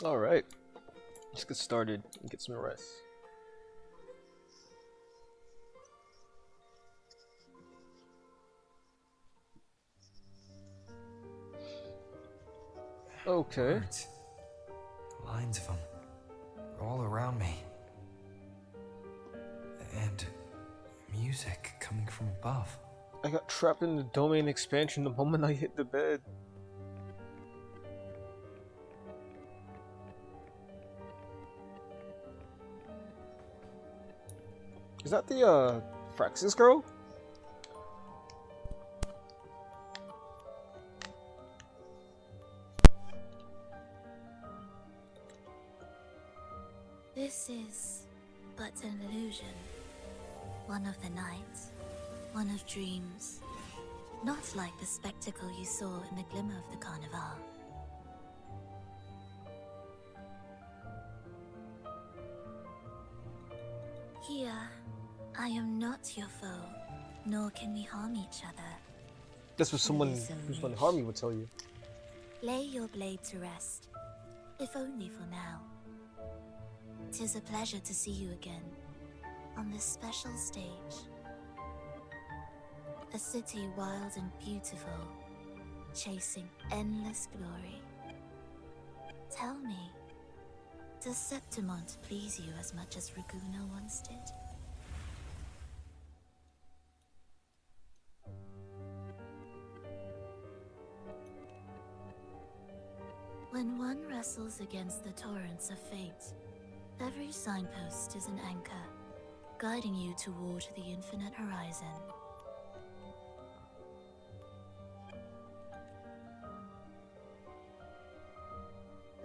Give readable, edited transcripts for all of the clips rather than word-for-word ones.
Alright, let's get started and get some rest. Okay. Birds. Lines of them. All around me. And music coming from above. I got trapped in the domain expansion the moment I hit the bed. Is that the, Fraxis girl? This is but an illusion. One of the nights, one of dreams. Not like the spectacle you saw in the glimmer of the carnival. Here, I am not your foe, nor can we harm each other. That's what someone who's going to harm you would tell you. Lay your blade to rest, if only for now. 'Tis a pleasure to see you again, on this special stage. A city wild and beautiful, chasing endless glory. Tell me, does Septimont please you as much as Raguna once did? When one wrestles against the torrents of fate, every signpost is an anchor, guiding you toward the infinite horizon.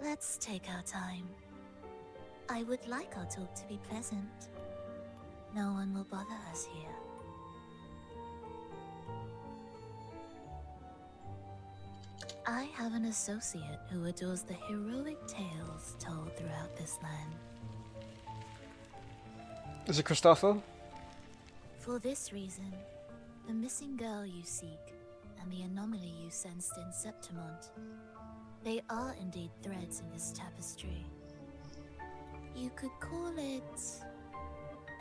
Let's take our time. I would like our talk to be pleasant. No one will bother us here. I have an associate who adores the heroic tales told throughout this land. Is it Cristoforo? For this reason, the missing girl you seek and the anomaly you sensed in Septimont, they are indeed threads in this tapestry. You could call it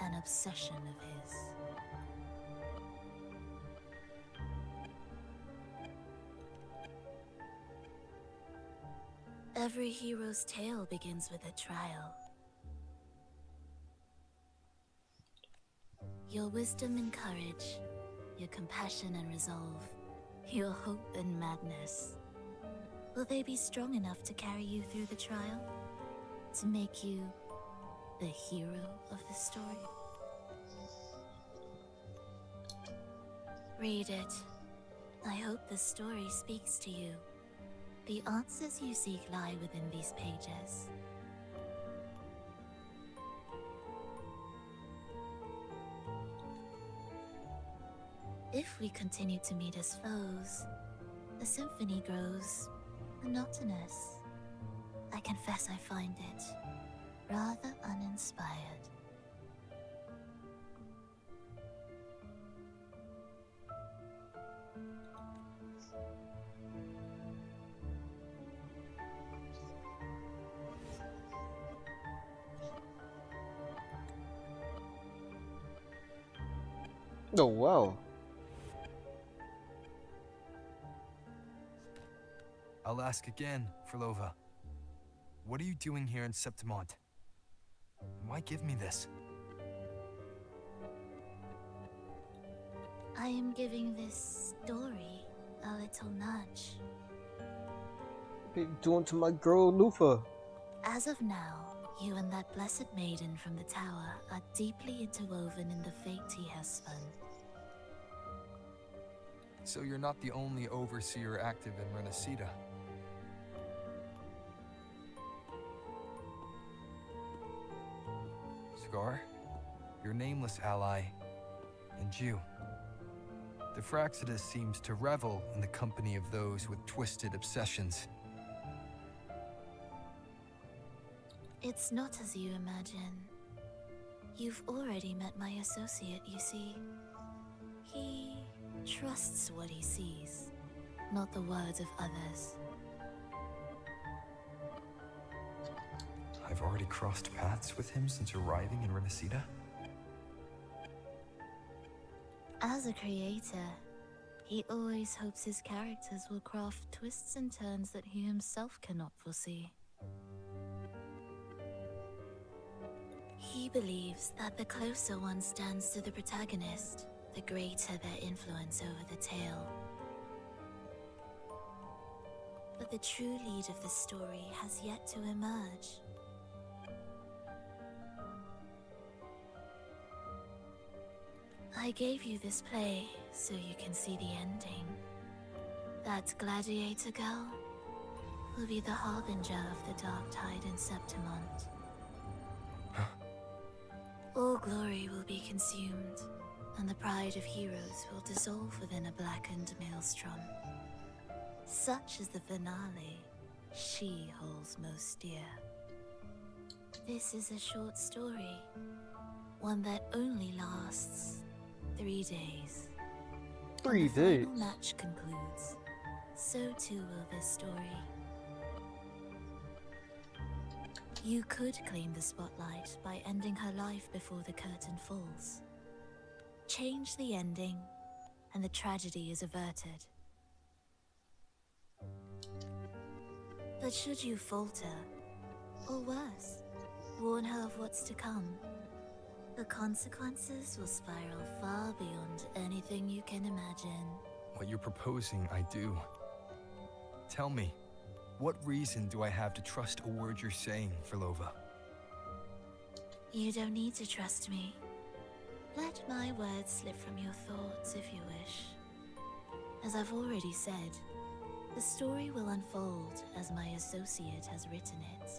an obsession of his. Every hero's tale begins with a trial. Your wisdom and courage, your compassion and resolve, your hope and madness. Will they be strong enough to carry you through the trial? To make you the hero of the story? Read it. I hope the story speaks to you. The answers you seek lie within these pages. If we continue to meet as foes, the symphony grows monotonous. I confess I find it rather uninspired. Oh, wow. I'll ask again, Phrolova. What are you doing here in Septimont? Why give me this? I am giving this story a little nudge. What are you doing to my girl, Lufa? As of now, you and that blessed maiden from the tower are deeply interwoven in the fate he has spun. So you're not the only overseer active in Rinascita. Scar, your nameless ally, and you. The Rinascita seems to revel in the company of those with twisted obsessions. It's not as you imagine. You've already met my associate, you see. He trusts what he sees, not the words of others. already crossed paths with him since arriving in Rinascita? As a creator, he always hopes his characters will craft twists and turns that he himself cannot foresee. He believes that the closer one stands to the protagonist, the greater their influence over the tale. But the true lead of the story has yet to emerge. I gave you this play so you can see the ending. That gladiator girl will be the harbinger of the dark tide in Septimont. All glory will be consumed, and the pride of heroes will dissolve within a blackened maelstrom. Such is the finale she holds most dear. This is a short story, one that only lasts 3 days. 3 When days? the final match concludes, so too will this story. You could claim the spotlight by ending her life before the curtain falls. Change the ending, and the tragedy is averted. But should you falter, or worse, warn her of what's to come, the consequences will spiral far beyond anything you can imagine. What you're proposing, I do. Tell me, what reason do I have to trust a word you're saying, Phrolova? You don't need to trust me. Let my words slip from your thoughts if you wish. As I've already said, the story will unfold as my associate has written it.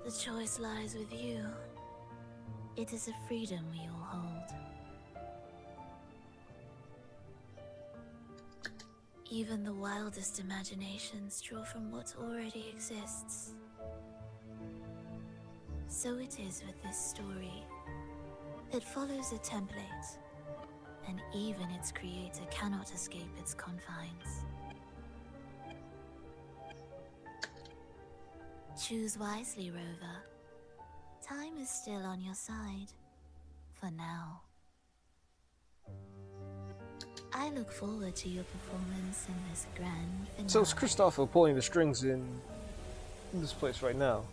The choice lies with you. It is a freedom we all hold. Even the wildest imaginations draw from what already exists. So it is with this story. It follows a template, and even its creator cannot escape its confines. Choose wisely, Rover. Time is still on your side. For now. I look forward to your performance in this grand finale. So it's Cristoforo pulling the strings in this place right now.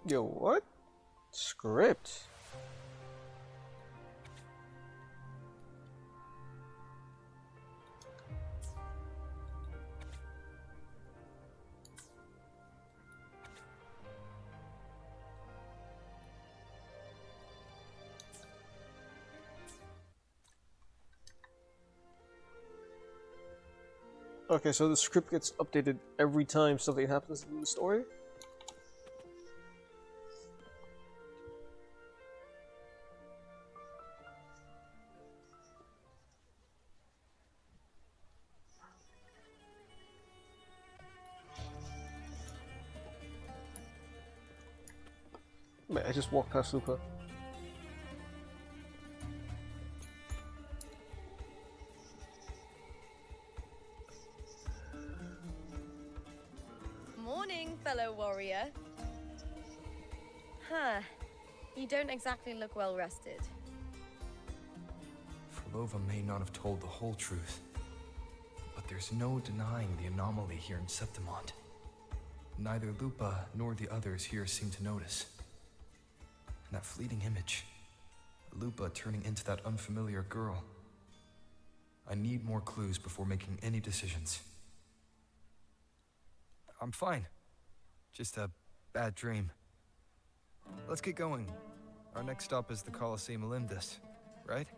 Yo, what? Script? Okay, so the script gets updated every time something happens in the story? Man, I just walked past Lupa. Morning, fellow warrior. Huh. You don't exactly look well rested. Phrolova may not have told the whole truth, but there's no denying the anomaly here in Septimont. Neither Lupa nor the others here seem to notice. And that fleeting image, Lupa turning into that unfamiliar girl. I need more clues before making any decisions. I'm fine. Just a bad dream. Let's get going. Our next stop is the Colosseum Olympus, right?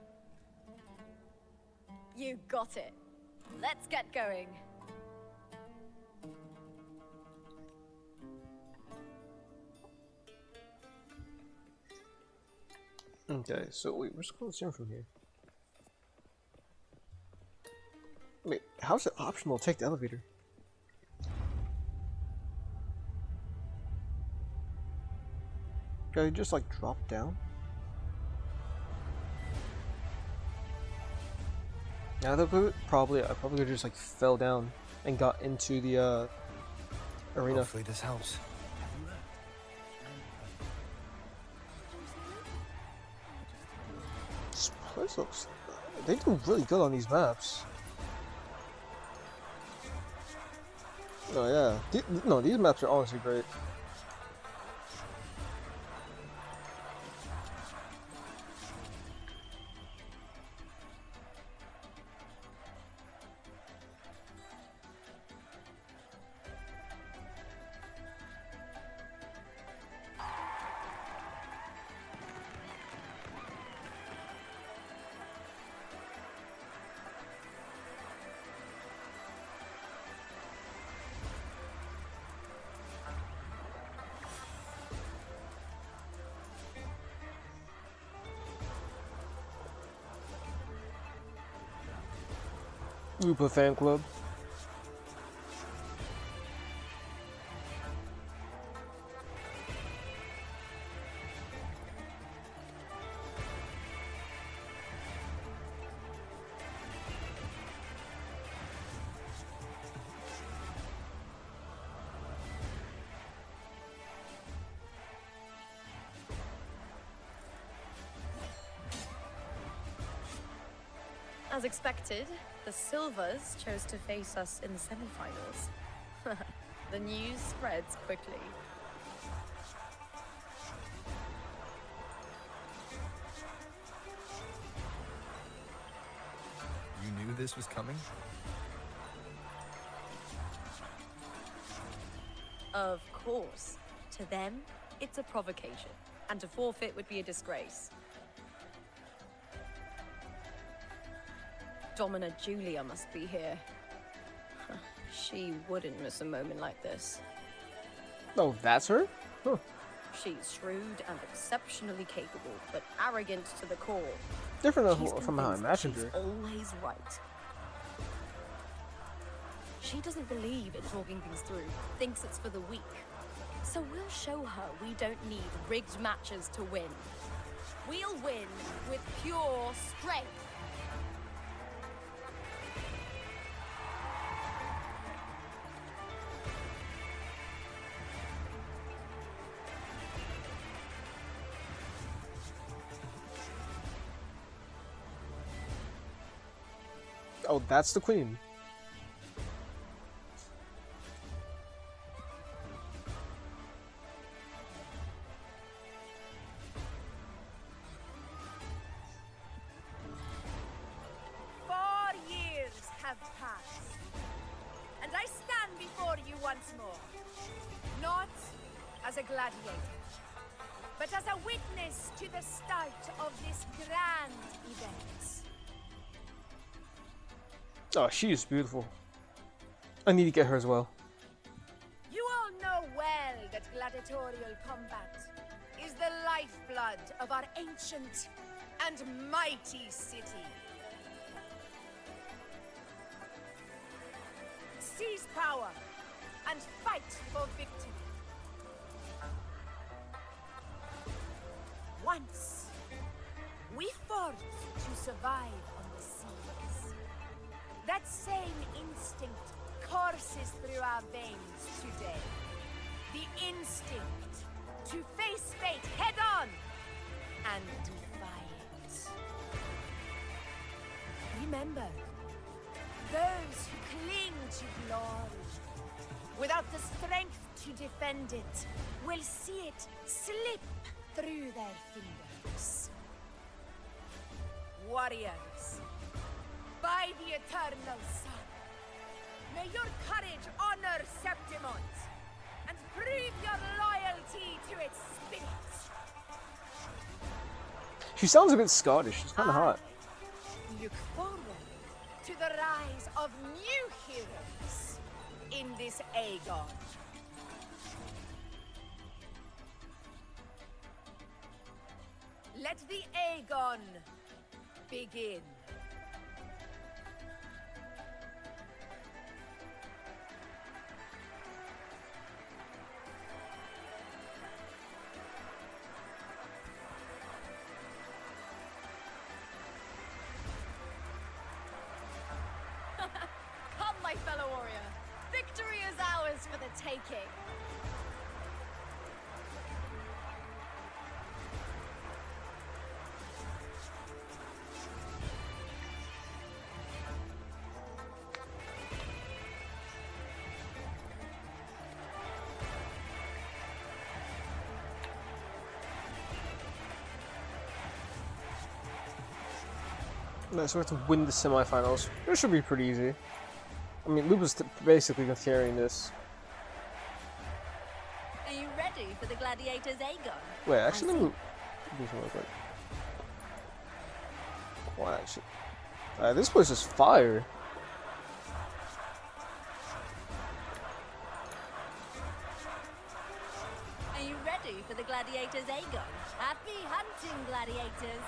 You got it. Let's get going. Okay, so wait, where's the Colosseum from here? Wait, how's it optional to take the elevator? Can I just like drop down? Now that I probably just like fell down and got into the arena. Hopefully this helps. This place looks. They do really good on these maps. Oh yeah, no, these maps are honestly great. Lupa fan club. As expected, the Silvers chose to face us in the semi-finals. The news spreads quickly. You knew this was coming? Of course. To them, it's a provocation. And to forfeit would be a disgrace. Domina Julia must be here. She wouldn't miss a moment like this. Oh, that's her? Huh. She's shrewd and exceptionally capable, but arrogant to the core. Different She's from how I convinced imagined she's her. always right. She doesn't believe in talking things through, thinks it's for the weak. So we'll show her we don't need rigged matches to win. We'll win with pure strength. Oh, that's the queen. Have passed, and I stand before you once more, not as a gladiator, but as a witness to the start of this grand event. Oh, she is beautiful. I need to get her as well. You all know well that gladiatorial combat is the lifeblood of our ancient and mighty city. Seize power and fight for victory. Once, we fought to survive on the seas. That same instinct courses through our veins today. The instinct to face fate head on and defy it. Remember, those who cling to glory, without the strength to defend it, will see it slip through their fingers. Warriors, by the eternal sun, may your courage honor Septimont and prove your loyalty to its spirit. She sounds a bit Scottish. She's kind of hot. Look forward to the rise of new heroes in this Aegon. Let the Aegon begin. the taking. No, so we have to win the semifinals. It should be pretty easy. I mean, Lupa's basically carrying this. Are you ready for the gladiator's Aegon? Wait, actually, let me do something real quick. Wow, actually. This place is fire. Are you ready for the gladiator's Aegon? Happy hunting, gladiators!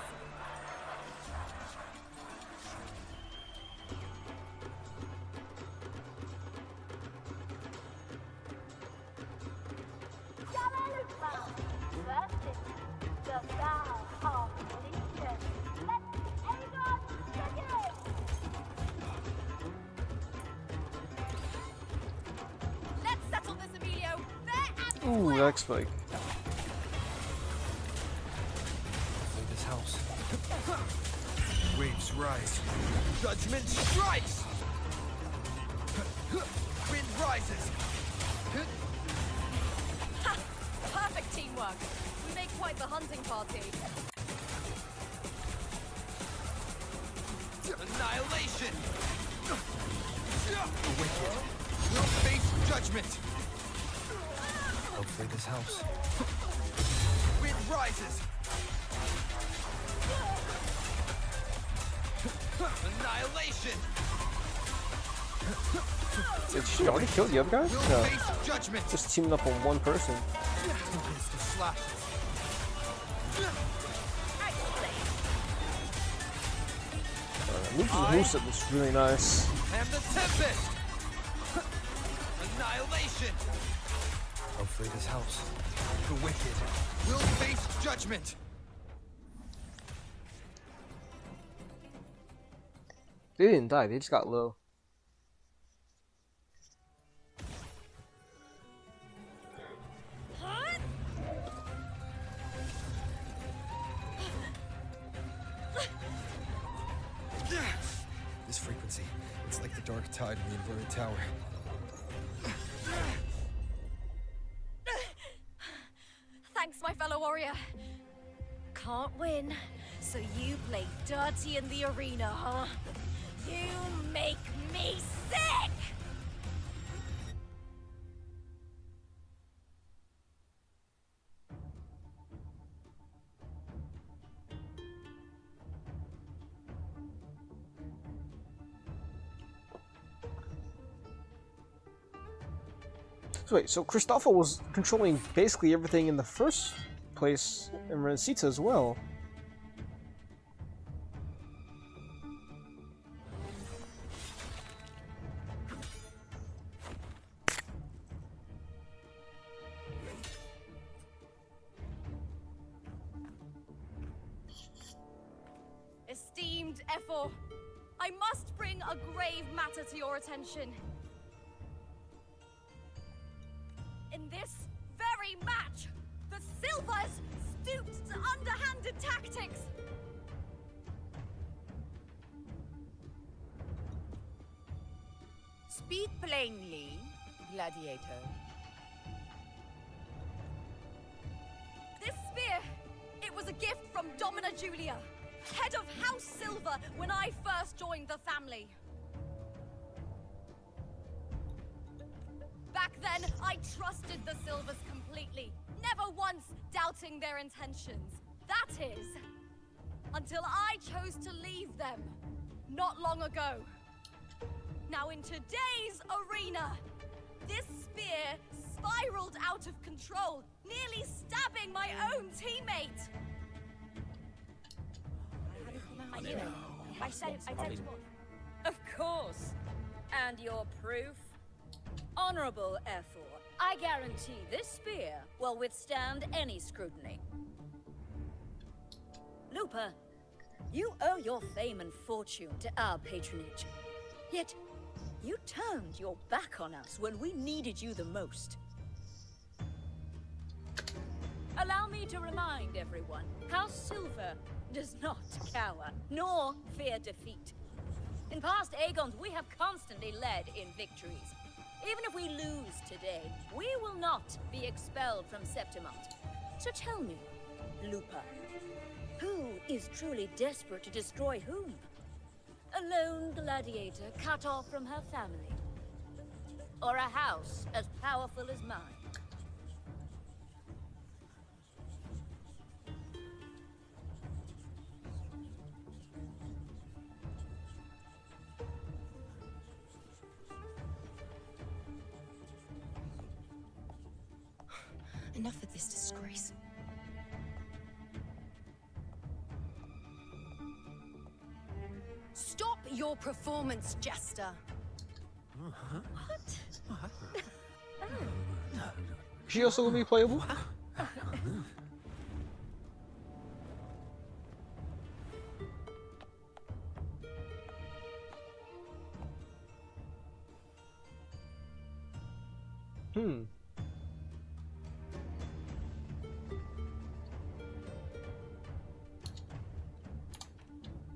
Let's settle this, Emilio! There at the Ooh, flag! that spike. Play this house. Waves rise. Judgment strikes! Wind rises! Ha! Perfect teamwork! We make quite the hunting party. Annihilation! The wicked will face judgment! Hopefully this helps. Wind rises! Annihilation! Did she already kill the other guys? Will No. face judgment! Just teaming up on one person. Tempest slashes. Lupa's moveset looks really nice. And the tempest! Annihilation! Hopefully this helps. The wicked will face judgment! They didn't die, they just got low. This frequency, it's like the dark tide in the inverted tower. Thanks, my fellow warrior. Can't win, so you play dirty in the arena, huh? You make me sick! So wait, so Cristoforo was controlling basically everything in the first place in Rinascita as well. Esteemed Ephor, I must bring a grave matter to your attention. In this very match, the Silvers stooped to underhanded tactics. Speak plainly, gladiator. This spear, it was a gift from Domina Julia, head of House Silver when I first joined the family. Back then, I trusted the Silvers completely, never once doubting their intentions. That is, until I chose to leave them, not long ago. Now in today's arena, this spear spiraled out of control, nearly stabbing my own teammate. Of course. And your proof? Honorable Ephor, I guarantee this spear will withstand any scrutiny. Lupa, you owe your fame and fortune to our patronage. Yet, You turned your back on us when we needed you the most. Allow me to remind everyone, House Silver does not cower, nor fear defeat. In past Aegons, we have constantly led in victories. Even if we lose today, we will not be expelled from Septimont. So tell me, Lupa, who is truly desperate to destroy whom? A lone gladiator cut off from her family? Or a house as powerful as mine? Enough of this disgrace. Stop your performance, Jester. Is she also gonna be playable?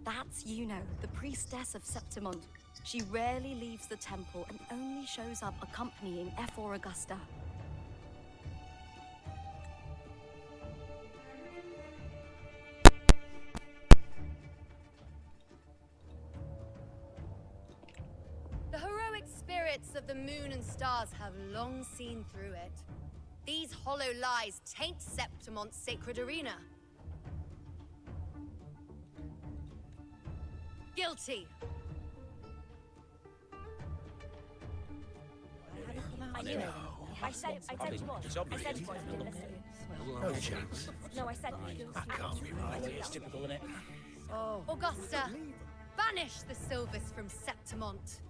That's Yuno, the priestess of Septimont. She rarely leaves the temple and only shows up accompanying F4 Augusta. The heroic spirits of the moon and stars have long seen through it. These hollow lies taint Septimont's sacred arena. Guilty. I knew it. I said he was. It's obvious. I said he was. You didn't listen. No chance. No, I said he was. That can't be right. It's typical, isn't it? Oh. Augusta, banish the Silvers from Septimont.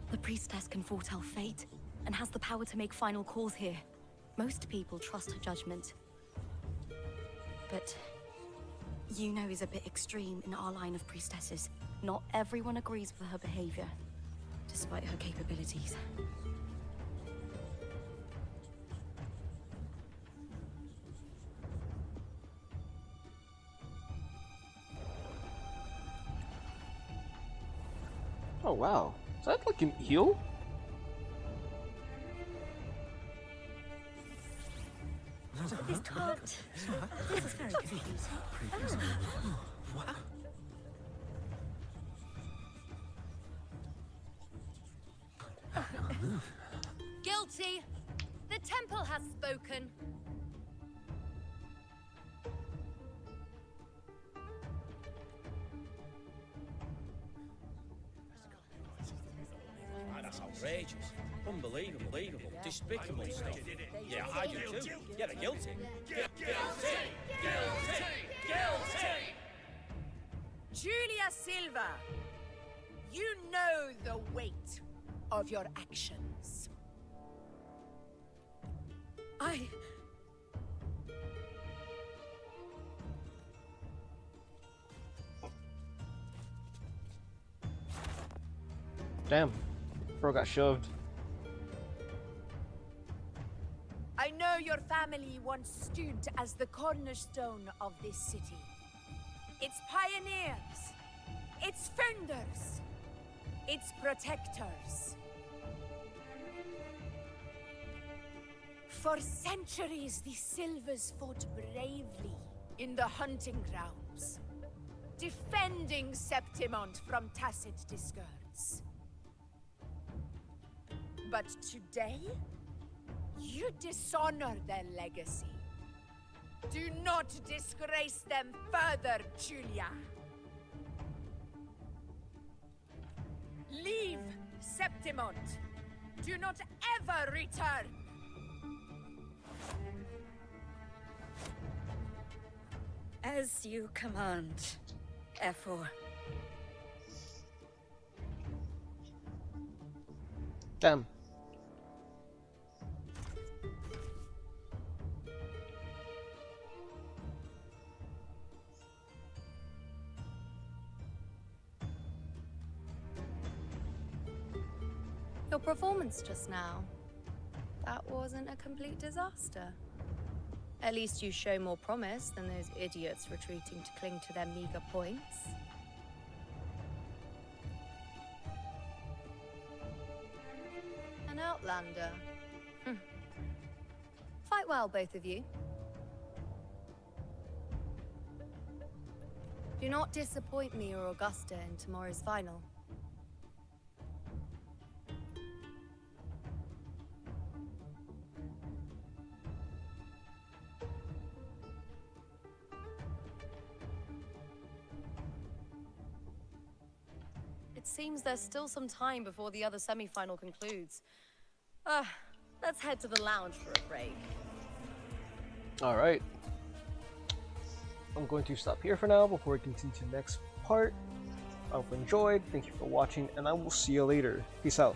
The priestess can foretell fate and has the power to make final calls here. Most people trust her judgment. But Yuno is a bit extreme in our line of priestesses. Not everyone agrees with her behavior, despite her capabilities. Oh wow. Is that like an eel? This can't. This is very confusing. Guilty. The temple has spoken. That's outrageous. Unbelievable, believable, despicable stuff. Yeah, I do too. Yeah, they're guilty. Julia Silva, you know the weight of your actions. Damn. Bro got shoved. I know your family once stood as the cornerstone of this city. Its pioneers, its founders, its protectors. For centuries, the Silvers fought bravely in the hunting grounds, defending Septimont from tacit discards. But today, you dishonor their legacy. Do not disgrace them further, Julia. Leave Septimont. Do not ever return. As you command, F4. Damn. Your performance just now. That wasn't a complete disaster. At least you show more promise than those idiots retreating to cling to their meager points. An outlander. Fight well, both of you. Do not disappoint me or Augusta in tomorrow's final. It seems there's still some time before the other semi-final concludes. Let's head to the lounge for a break. All right. I'm going to stop here for now before we continue to the next part. I hope you enjoyed. Thank you for watching, and I will see you later. Peace out.